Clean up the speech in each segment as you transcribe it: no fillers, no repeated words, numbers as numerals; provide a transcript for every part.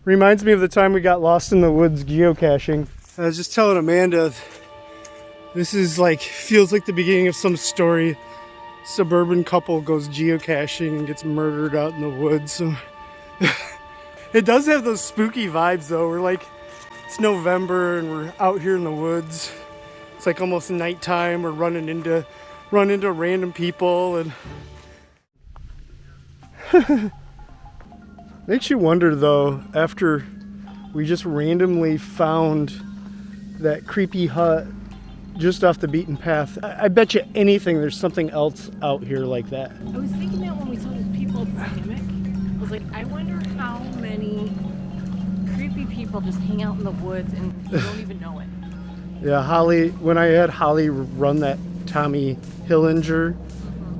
Reminds me of the time we got lost in the woods geocaching. I was just telling Amanda, this is like, feels like the beginning of some story. Suburban couple goes geocaching and gets murdered out in the woods. So it does have those spooky vibes though. We're like, it's November and we're out here in the woods. It's like almost nighttime. We're running into random people and makes you wonder though, after we just randomly found that creepy hut just off the beaten path, I bet you anything there's something else out here like that. I was thinking that when we saw those people at the hammock, I was like, I wonder how many creepy people just hang out in the woods and you don't even know it. Yeah, Holly, when I had Holly run that Tommy Hillinger,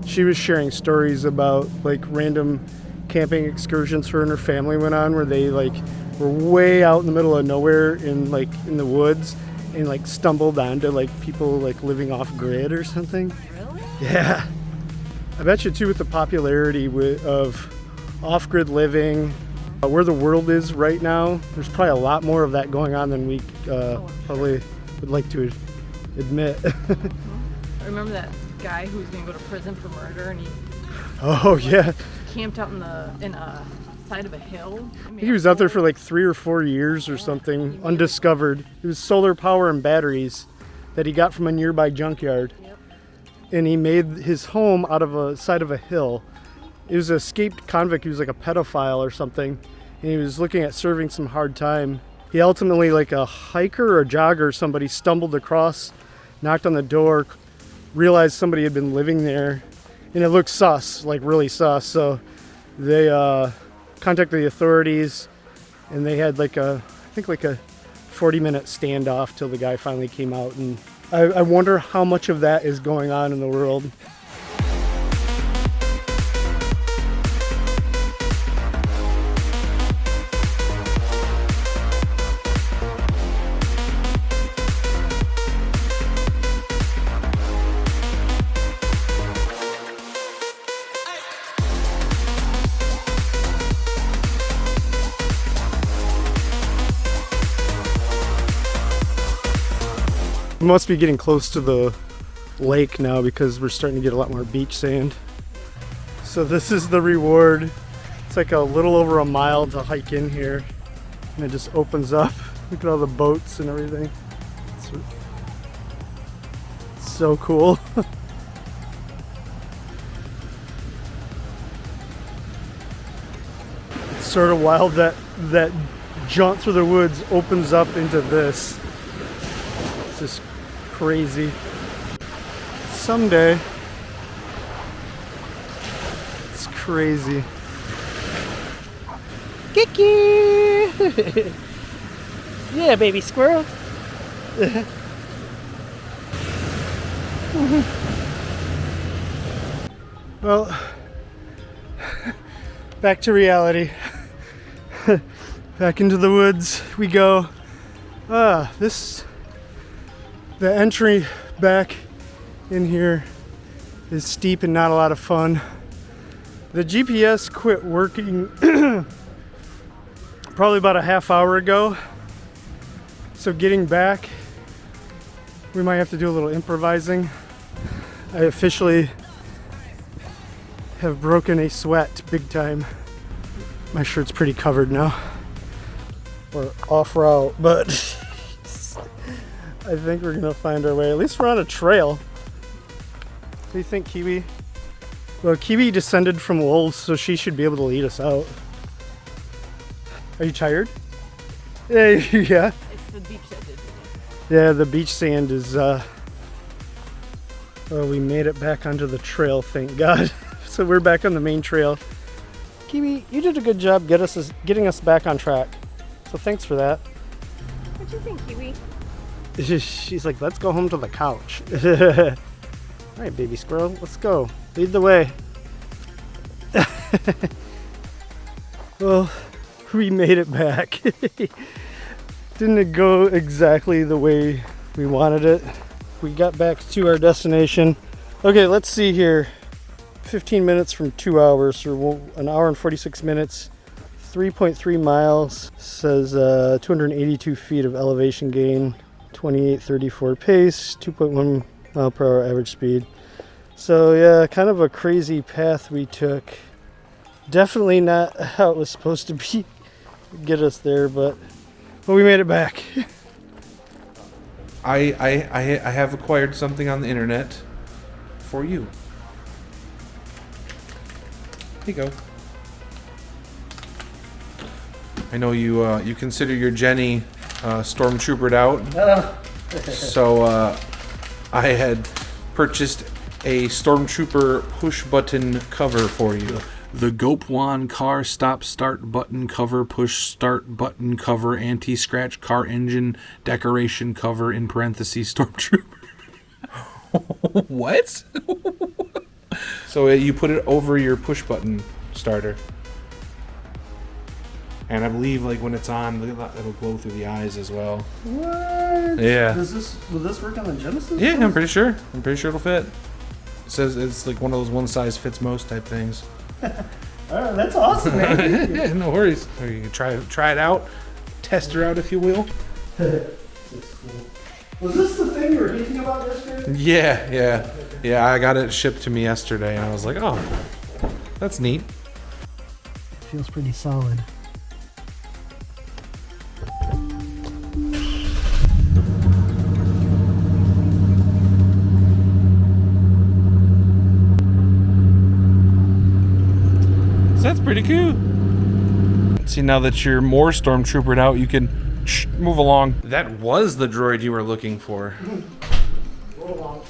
she was sharing stories about like random camping excursions her and her family went on where they like were way out in the middle of nowhere in the woods and like stumbled onto like people like living off grid or something. Really? Yeah. I bet you too, with the popularity of off-grid living, where the world is right now, there's probably a lot more of that going on than we probably would like to admit. I remember that guy who was going to go to prison for murder, and he camped out in a side of a hill. He was out there for like 3 or 4 years or something, undiscovered. It was solar power and batteries that he got from a nearby junkyard. Yep. And he made his home out of a side of a hill. He was an escaped convict. He was like a pedophile or something, and he was looking at serving some hard time. He ultimately, like a hiker or a jogger, somebody stumbled across, knocked on the door, realized somebody had been living there, and it looked sus, like really sus. So they contacted the authorities, and they had like I think like a 40-minute standoff till the guy finally came out. And I wonder how much of that is going on in the world. We must be getting close to the lake now because we're starting to get a lot more beach sand. So this is the reward. It's like a little over a mile to hike in here, and it just opens up. Look at all the boats and everything. It's so cool. It's sort of wild that jaunt through the woods opens up into this. It's just crazy. Someday, it's crazy. Kiki! Yeah, baby squirrel. Well, back to reality. Back into the woods we go. The entry back in here is steep and not a lot of fun. The GPS quit working probably about a half hour ago. So getting back, we might have to do a little improvising. I officially have broken a sweat big time. My shirt's pretty covered now. We're off route, but I think we're gonna find our way. At least we're on a trail. What do you think, Kiwi? Well, Kiwi descended from wolves, so she should be able to lead us out. Are you tired? Yeah. It's the beach that did it. Yeah, the beach sand is, well, we made it back onto the trail, thank God. So we're back on the main trail. Kiwi, you did a good job getting us back on track. So thanks for that. What do you think, Kiwi? She's like, let's go home to the couch. All right, baby squirrel, let's go. Lead the way. Well, we made it back. Didn't it go exactly the way we wanted it? We got back to our destination. Okay, let's see here. 15 minutes from 2 hours, or an hour and 46 minutes. 3.3 miles. Says 282 feet of elevation gain, 28:34 pace, 2.1 mile per hour average speed. So yeah, kind of a crazy path we took. Definitely not how it was supposed to be, get us there, but we made it back. I have acquired something on the internet for you. Here you go. I know you consider your Jenny stormtroopered out, so I had purchased a stormtrooper push button cover for you. The Gope car stop start button cover, push start button cover, anti-scratch car engine decoration cover in parentheses stormtrooper. What? So you put it over your push button starter. And I believe like when it's on, it'll glow through the eyes as well. What? Yeah. Will this work on the Genesis? Yeah, I'm pretty sure. I'm pretty sure it'll fit. It says it's like one of those one size fits most type things. Alright, that's awesome, man. Yeah, no worries. Or you can try it out, test her out if you will. Was this the thing you were thinking about yesterday? Yeah. I got it shipped to me yesterday, and I was like, oh, that's neat. It feels pretty solid. That's pretty cool. See, now that you're more stormtroopered out, you can move along. That was the droid you were looking for. Roll along.